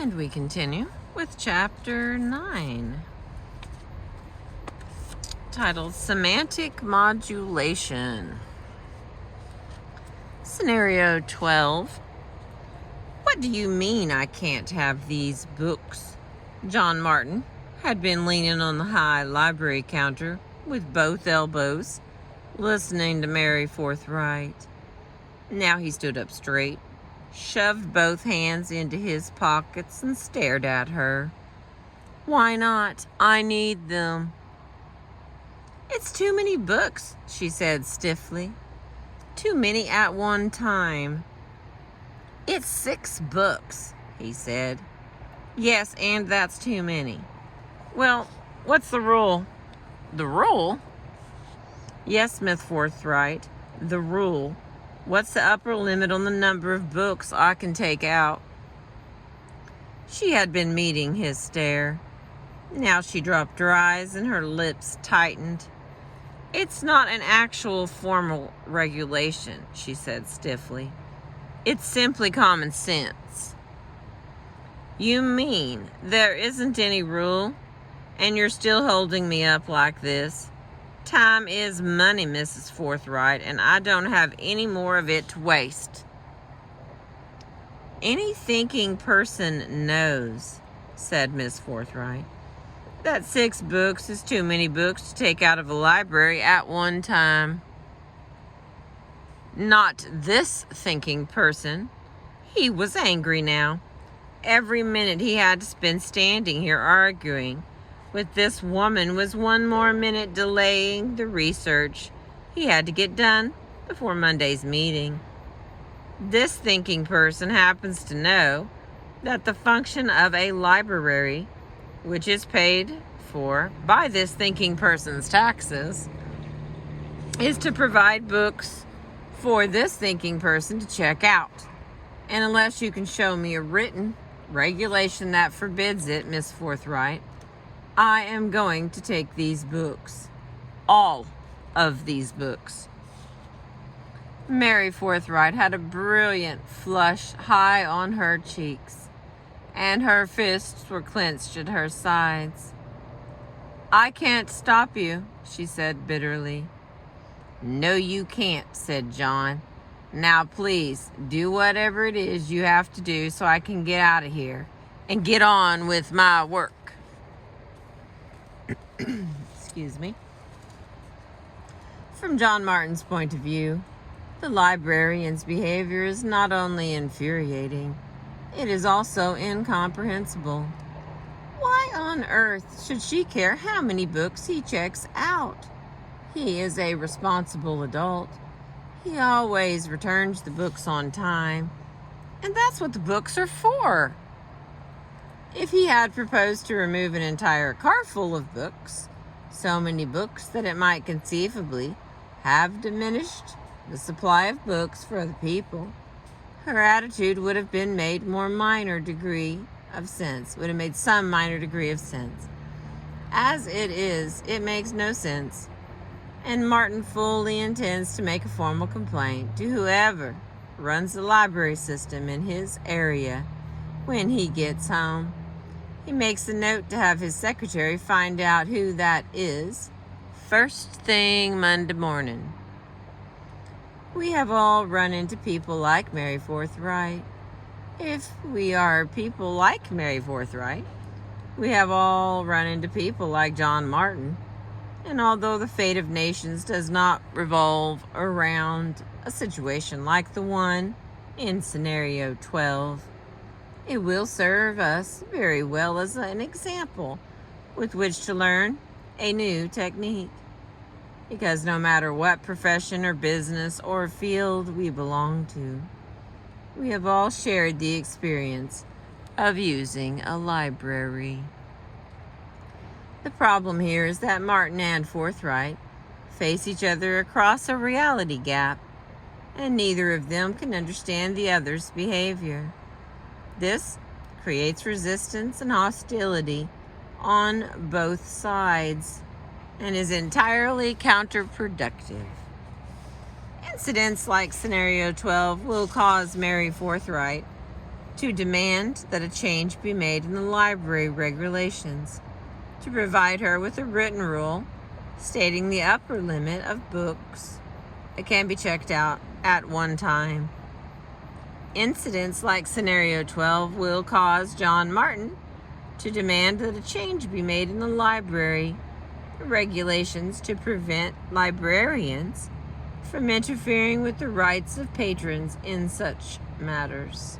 And we continue with Chapter 9, titled Semantic Modulation. Scenario 12. What do you mean I can't have these books? John Martin had been leaning on the high library counter with both elbows, listening to Mary forthright. Now he stood up straight, shoved both hands into his pockets, and stared at her. Why not? I need them. It's too many books, she said stiffly. Too many at one time. It's 6 books, he said. Yes, and that's too many. Well, what's the rule? The rule? Yes, Miss Forthright, the rule. What's the upper limit on the number of books I can take out? She had been meeting his stare. Now she dropped her eyes and her lips tightened. It's not an actual formal regulation, she said stiffly. It's simply common sense. You mean there isn't any rule, and you're still holding me up like this? Time is money, Mrs. Forthright, and I don't have any more of it to waste. Any thinking person knows, said Miss Forthright, that 6 books is too many books to take out of a library at one time. Not this thinking person. He was angry now. Every minute he had to spend standing here arguing with this woman was one more minute delaying the research he had to get done before Monday's meeting. This thinking person happens to know that the function of a library, which is paid for by this thinking person's taxes, is to provide books for this thinking person to check out. And unless you can show me a written regulation that forbids it, Miss Forthright, I am going to take these books. All of these books. Mary Forthright had a brilliant flush high on her cheeks, and her fists were clenched at her sides. I can't stop you, she said bitterly. No, you can't, said John. Now, please, do whatever it is you have to do so I can get out of here and get on with my work. Excuse me. From John Martin's point of view, the librarian's behavior is not only infuriating, it is also incomprehensible. Why on earth should she care how many books he checks out? He is a responsible adult. He always returns the books on time, and that's what the books are for. If he had proposed to remove an entire car full of books, so many books that it might conceivably have diminished the supply of books for other people, her attitude would have been made some minor degree of sense. As it is, it makes no sense, and Martin fully intends to make a formal complaint to whoever runs the library system in his area when he gets home. He makes a note to have his secretary find out who that is first thing Monday morning. We have all run into people like Mary Forthright. If we are people like Mary Forthright, we have all run into people like John Martin. And although the fate of nations does not revolve around a situation like the one in Scenario 12, it will serve us very well as an example with which to learn a new technique. Because no matter what profession or business or field we belong to, we have all shared the experience of using a library. The problem here is that Martin and Forthright face each other across a reality gap, and neither of them can understand the other's behavior. This creates resistance and hostility on both sides and is entirely counterproductive. Incidents like Scenario 12 will cause Mary Forthright to demand that a change be made in the library regulations, to provide her with a written rule stating the upper limit of books that can be checked out at one time. Incidents like Scenario 12 will cause John Martin to demand that a change be made in the library regulations to prevent librarians from interfering with the rights of patrons in such matters,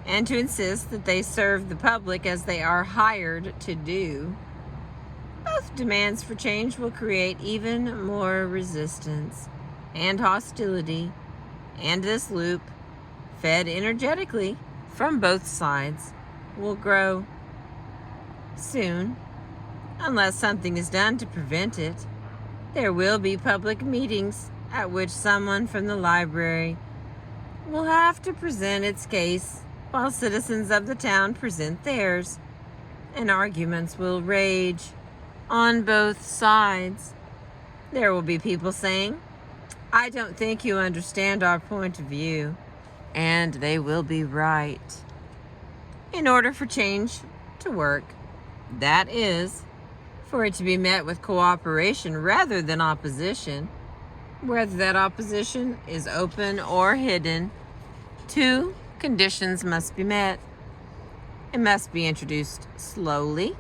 and to insist that they serve the public as they are hired to do. Both demands for change will create even more resistance and hostility, and this loop, fed energetically from both sides, will grow. Soon, unless something is done to prevent it, there will be public meetings at which someone from the library will have to present its case while citizens of the town present theirs, and arguments will rage on both sides. There will be people saying, "I don't think you understand our point of view," and they will be right. In order for change to work, that is, for it to be met with cooperation rather than opposition, whether that opposition is open or hidden, two conditions must be met. It must be introduced slowly,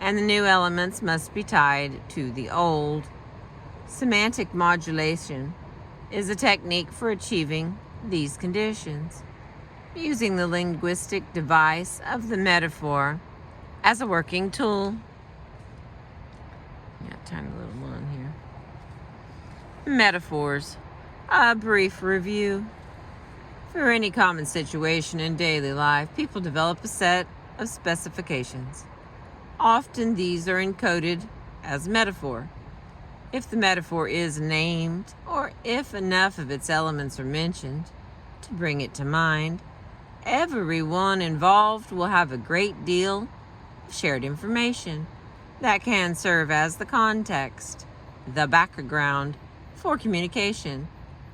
and the new elements must be tied to the old. Semantic modulation is a technique for achieving these conditions, using the linguistic device of the metaphor as a working tool. Tiny little one here. Metaphors. A brief review. For any common situation in daily life, people develop a set of specifications. Often these are encoded as metaphor. If the metaphor is named, or if enough of its elements are mentioned to bring it to mind, everyone involved will have a great deal of shared information that can serve as the context, the background for communication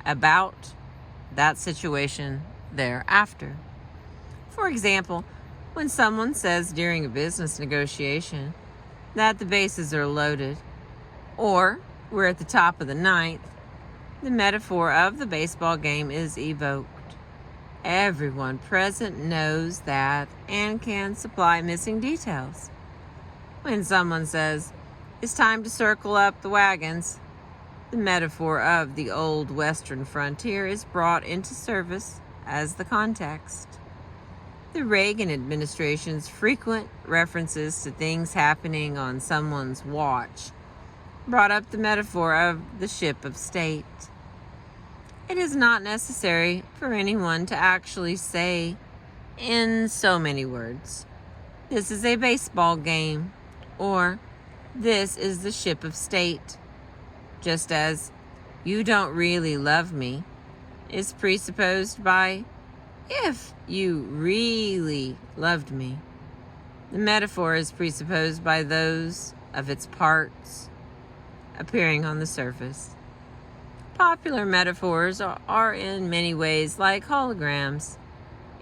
about that situation thereafter. For example, when someone says during a business negotiation that the bases are loaded, or we're at the top of the ninth, the metaphor of the baseball game is evoked. Everyone present knows that and can supply missing details. When someone says, "It's time to circle up the wagons," the metaphor of the old western frontier is brought into service as the context. The Reagan administration's frequent references to things happening on someone's watch brought up the metaphor of the ship of state. It is not necessary for anyone to actually say, in so many words, "This is a baseball game," or "This is the ship of state," just as "you don't really love me" is presupposed by "if you really loved me." The metaphor is presupposed by those of its parts appearing on the surface. Popular metaphors are in many ways like holograms.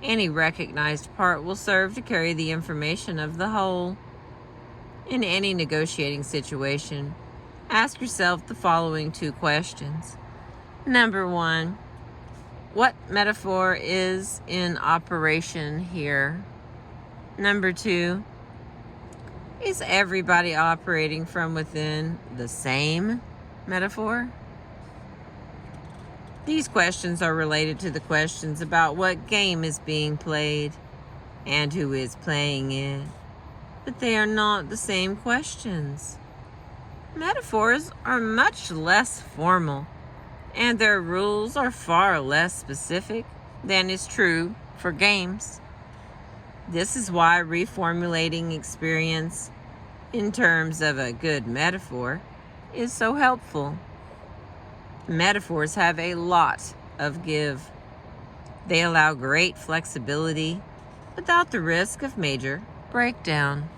Any recognized part will serve to carry the information of the whole. In any negotiating situation, ask yourself the following two questions. Number one, what metaphor is in operation here? Number two, is everybody operating from within the same metaphor? These questions are related to the questions about what game is being played and who is playing it. But they are not the same questions. Metaphors are much less formal, and their rules are far less specific than is true for games. This is why reformulating experience in terms of a good metaphor is so helpful. Metaphors have a lot of give. They allow great flexibility without the risk of major breakdown.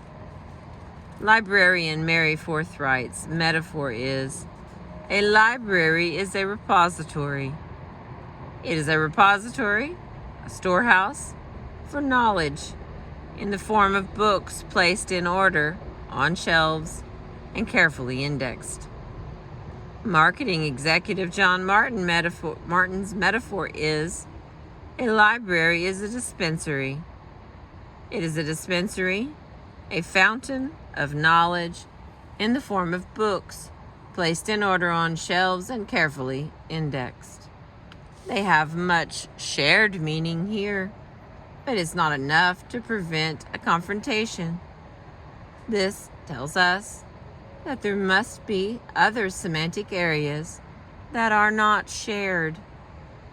Librarian Mary Forthrights' metaphor is, a library is a repository. It is a repository, a storehouse, for knowledge in the form of books placed in order on shelves and carefully indexed. Marketing executive John Martin's metaphor is a library is a dispensary. It is a dispensary, a fountain of knowledge in the form of books placed in order on shelves and carefully indexed. They have much shared meaning here, but it's not enough to prevent a confrontation. This tells us that there must be other semantic areas that are not shared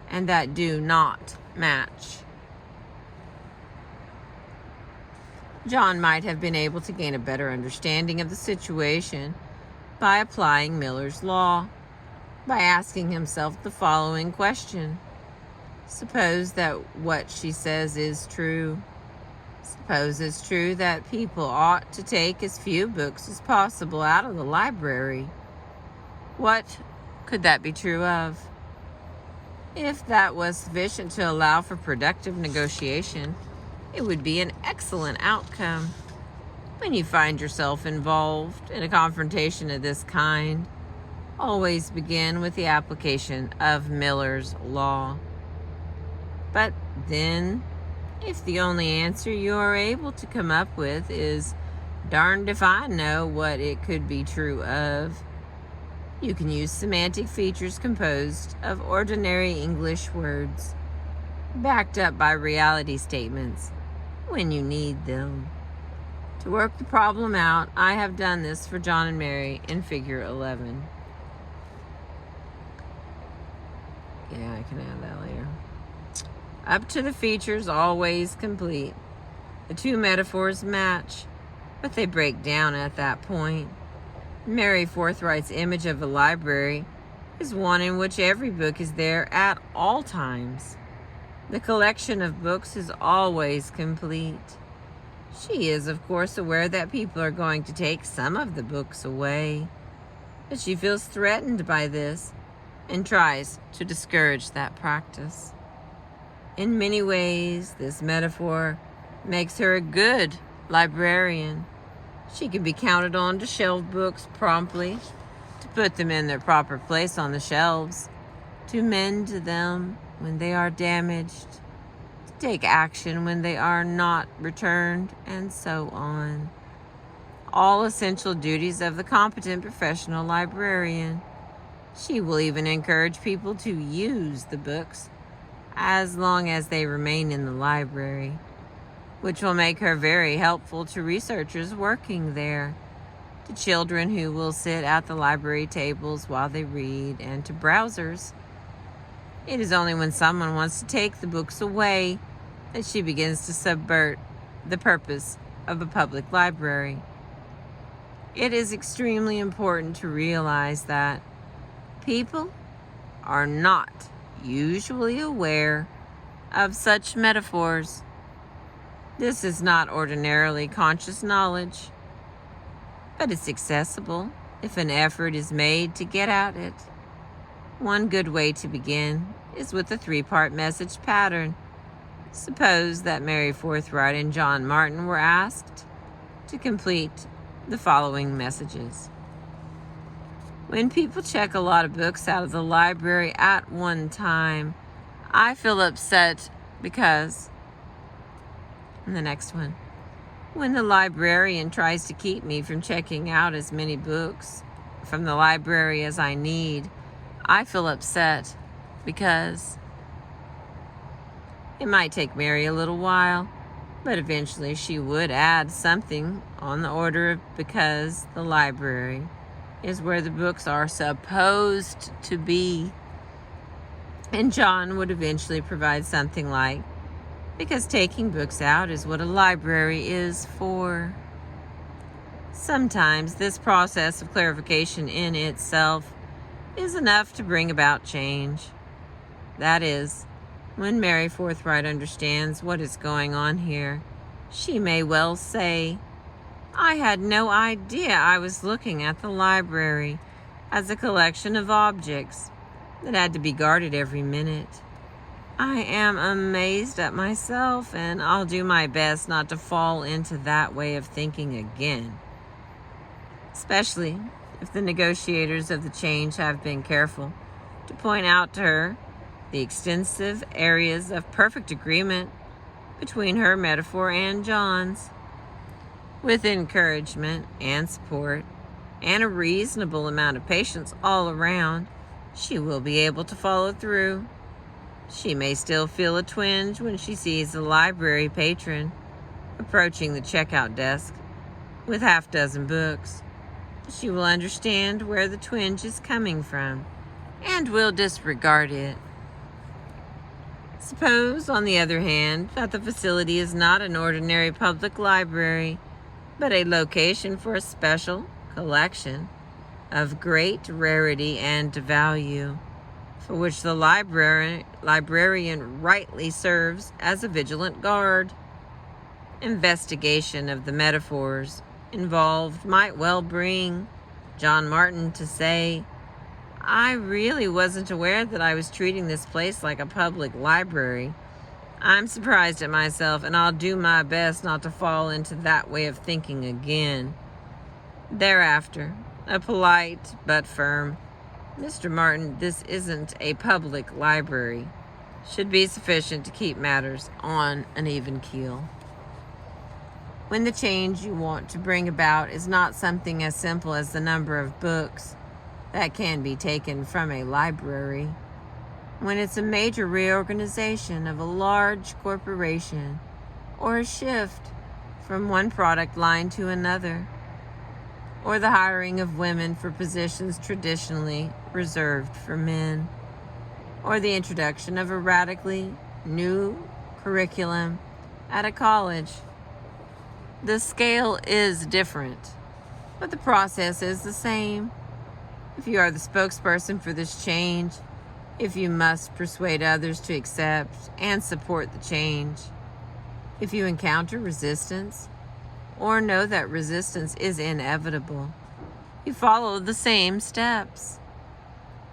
and that do not match. John might have been able to gain a better understanding of the situation by applying Miller's law, by asking himself the following question. Suppose that what she says is true. Suppose it's true that people ought to take as few books as possible out of the library. What could that be true of? If that was sufficient to allow for productive negotiation, it would be an excellent outcome. When you find yourself involved in a confrontation of this kind, always begin with the application of Miller's law. But then, if the only answer you are able to come up with is, darned if I know what it could be true of, you can use semantic features composed of ordinary English words, backed up by reality statements when you need them. To work the problem out, I have done this for John and Mary in figure 11. Yeah, I can add that later. Up to the features always complete. The two metaphors match, but they break down at that point. Mary Forthright's image of a library is one in which every book is there at all times. The collection of books is always complete. She is, of course, aware that people are going to take some of the books away, but she feels threatened by this and tries to discourage that practice. In many ways, this metaphor makes her a good librarian. She can be counted on to shelve books promptly, to put them in their proper place on the shelves, to mend them when they are damaged, to take action when they are not returned, and so on. All essential duties of the competent professional librarian. She will even encourage people to use the books as long as they remain in the library, which will make her very helpful to researchers working there, to children who will sit at the library tables while they read, and to browsers. It is only when someone wants to take the books away that she begins to subvert the purpose of a public library. It is extremely important to realize that people are not usually aware of such metaphors. This is not ordinarily conscious knowledge, but it's accessible if an effort is made to get at it. One good way to begin is with a three-part message pattern. Suppose that Mary Forthright and John Martin were asked to complete the following messages. When people check a lot of books out of the library at one time, I feel upset because... And the next one. When the librarian tries to keep me from checking out as many books from the library as I need, I feel upset because... It might take Mary a little while, but eventually she would add something on the order of because the library is where the books are supposed to be. And John would eventually provide something like, because taking books out is what a library is for. Sometimes this process of clarification in itself is enough to bring about change. That is, when Mary Forthright understands what is going on here, she may well say, I had no idea I was looking at the library as a collection of objects that had to be guarded every minute. I am amazed at myself, and I'll do my best not to fall into that way of thinking again. Especially if the negotiators of the change have been careful to point out to her the extensive areas of perfect agreement between her metaphor and John's. With encouragement and support and a reasonable amount of patience all around, she will be able to follow through. She may still feel a twinge when she sees a library patron approaching the checkout desk with half dozen books. She will understand where the twinge is coming from and will disregard it. Suppose, on the other hand, that the facility is not an ordinary public library, but a location for a special collection of great rarity and value, for which the librarian rightly serves as a vigilant guard. Investigation of the metaphors involved might well bring John Martin to say, I really wasn't aware that I was treating this place like a public library. I'm surprised at myself, and I'll do my best not to fall into that way of thinking again. Thereafter, a polite but firm, Mr. Martin, this isn't a public library, should be sufficient to keep matters on an even keel. When the change you want to bring about is not something as simple as the number of books that can be taken from a library, when it's a major reorganization of a large corporation or a shift from one product line to another, or the hiring of women for positions traditionally reserved for men, or the introduction of a radically new curriculum at a college. The scale is different, but the process is the same. If you are the spokesperson for this change, if you must persuade others to accept and support the change, if you encounter resistance or know that resistance is inevitable, you follow the same steps.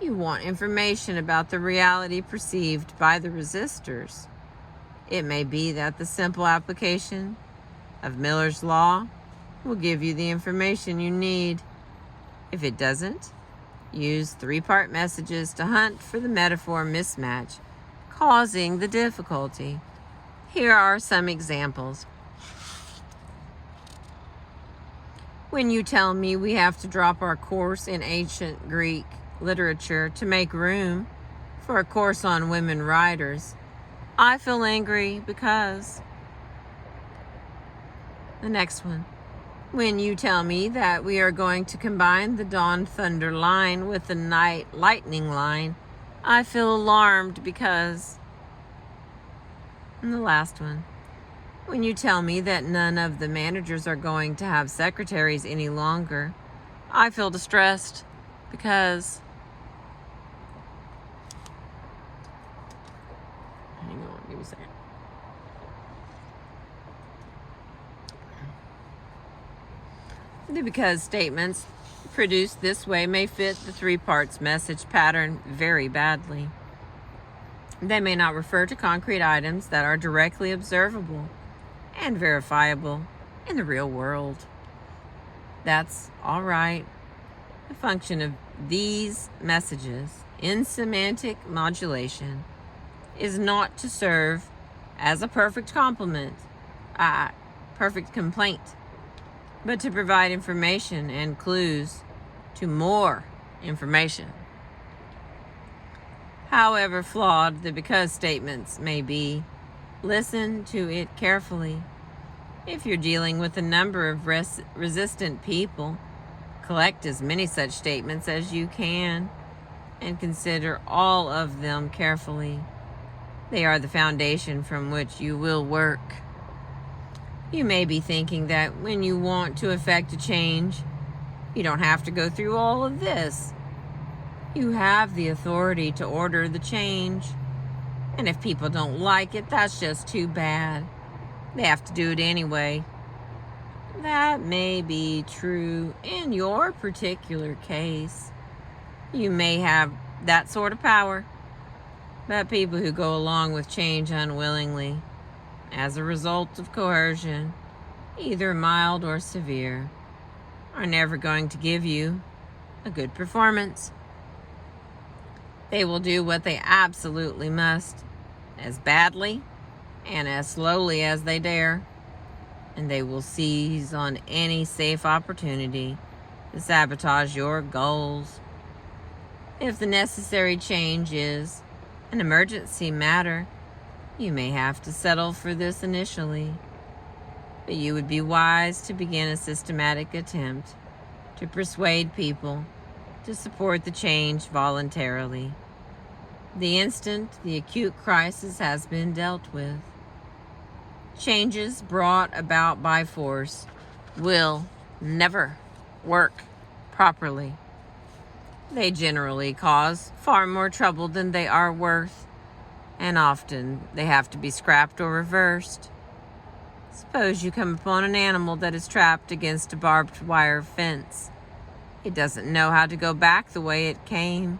You want information about the reality perceived by the resistors. It may be that the simple application of Miller's Law will give you the information you need. If it doesn't, use three-part messages to hunt for the metaphor mismatch causing the difficulty. Here are some examples. When you tell me we have to drop our course in ancient Greek literature to make room for a course on women writers, I feel angry because... The next one. When you tell me that we are going to combine the dawn thunder line with the night lightning line, I feel alarmed because... And the last one. When you tell me that none of the managers are going to have secretaries any longer, I feel distressed because... Hang on, give me a second. The because statements produced this way may fit the three parts message pattern very badly. They may not refer to concrete items that are directly observable and verifiable in the real world. That's all right. The function of these messages in semantic modulation is not to serve as a perfect perfect complaint, but to provide information and clues to more information. However flawed the because statements may be, listen to it carefully. If you're dealing with a number of resistant people, collect as many such statements as you can and consider all of them carefully. They are the foundation from which you will work. You may be thinking that when you want to effect a change, you don't have to go through all of this. You have the authority to order the change. And if people don't like it, that's just too bad. They have to do it anyway. That may be true in your particular case. You may have that sort of power. But people who go along with change unwillingly, as a result of coercion, either mild or severe, are never going to give you a good performance. They will do what they absolutely must, as badly and as slowly as they dare, and they will seize on any safe opportunity to sabotage your goals. If the necessary change is an emergency matter, you may have to settle for this initially, but you would be wise to begin a systematic attempt to persuade people to support the change voluntarily, the instant the acute crisis has been dealt with. Changes brought about by force will never work properly. They generally cause far more trouble than they are worth, and often they have to be scrapped or reversed. Suppose you come upon an animal that is trapped against a barbed wire fence. It doesn't know how to go back the way it came,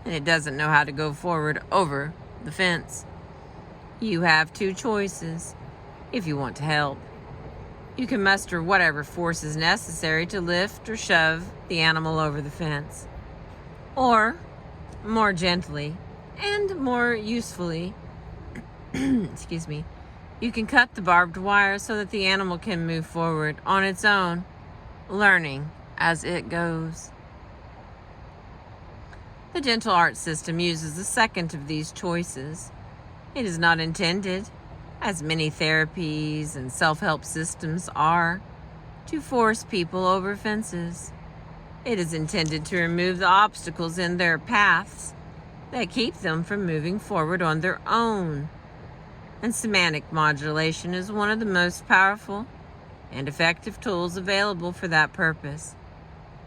and it doesn't know how to go forward over the fence. You have two choices if you want to help. You can muster whatever force is necessary to lift or shove the animal over the fence. Or, more gently and more usefully, you can cut the barbed wire so that the animal can move forward on its own, learning as it goes. The gentle art system uses the second of these choices. It is not intended, as many therapies and self-help systems are, to force people over fences. It is intended to remove the obstacles in their paths that keep them from moving forward on their own. And semantic modulation is one of the most powerful and effective tools available for that purpose.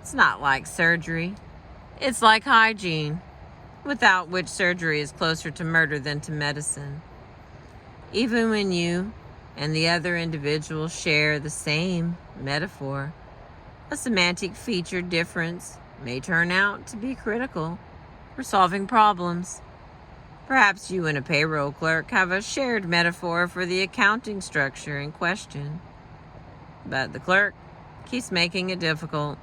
It's not like surgery. It's like hygiene, without which surgery is closer to murder than to medicine. Even when you and the other individual share the same metaphor, a semantic feature difference may turn out to be critical for solving problems. Perhaps you and a payroll clerk have a shared metaphor for the accounting structure in question, but the clerk keeps making it difficult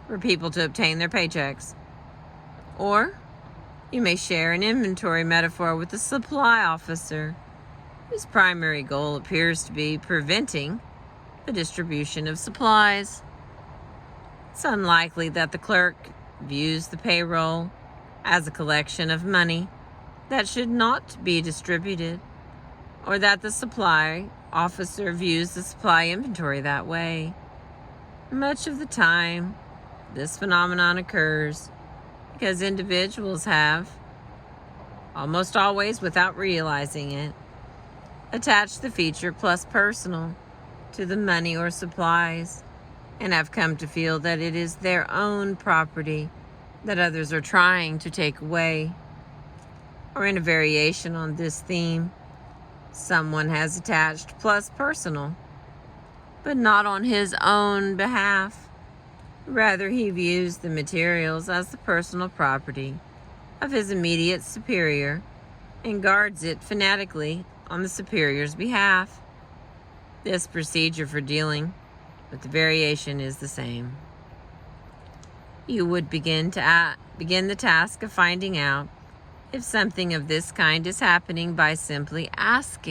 for people to obtain their paychecks. Or you may share an inventory metaphor with the supply officer, whose primary goal appears to be preventing the distribution of supplies. It's unlikely that the clerk views the payroll as a collection of money that should not be distributed, or that the supply officer views the supply inventory that way. Much of the time, this phenomenon occurs because individuals have, almost always without realizing it, attached the feature plus personal to the money or supplies, and have come to feel that it is their own property that others are trying to take away. Or in a variation on this theme, someone has attached plus personal, but not on his own behalf. Rather, he views the materials as the personal property of his immediate superior and guards it fanatically on the superior's behalf. This procedure for dealing with the variation is the same. You would begin the task of finding out if something of this kind is happening by simply asking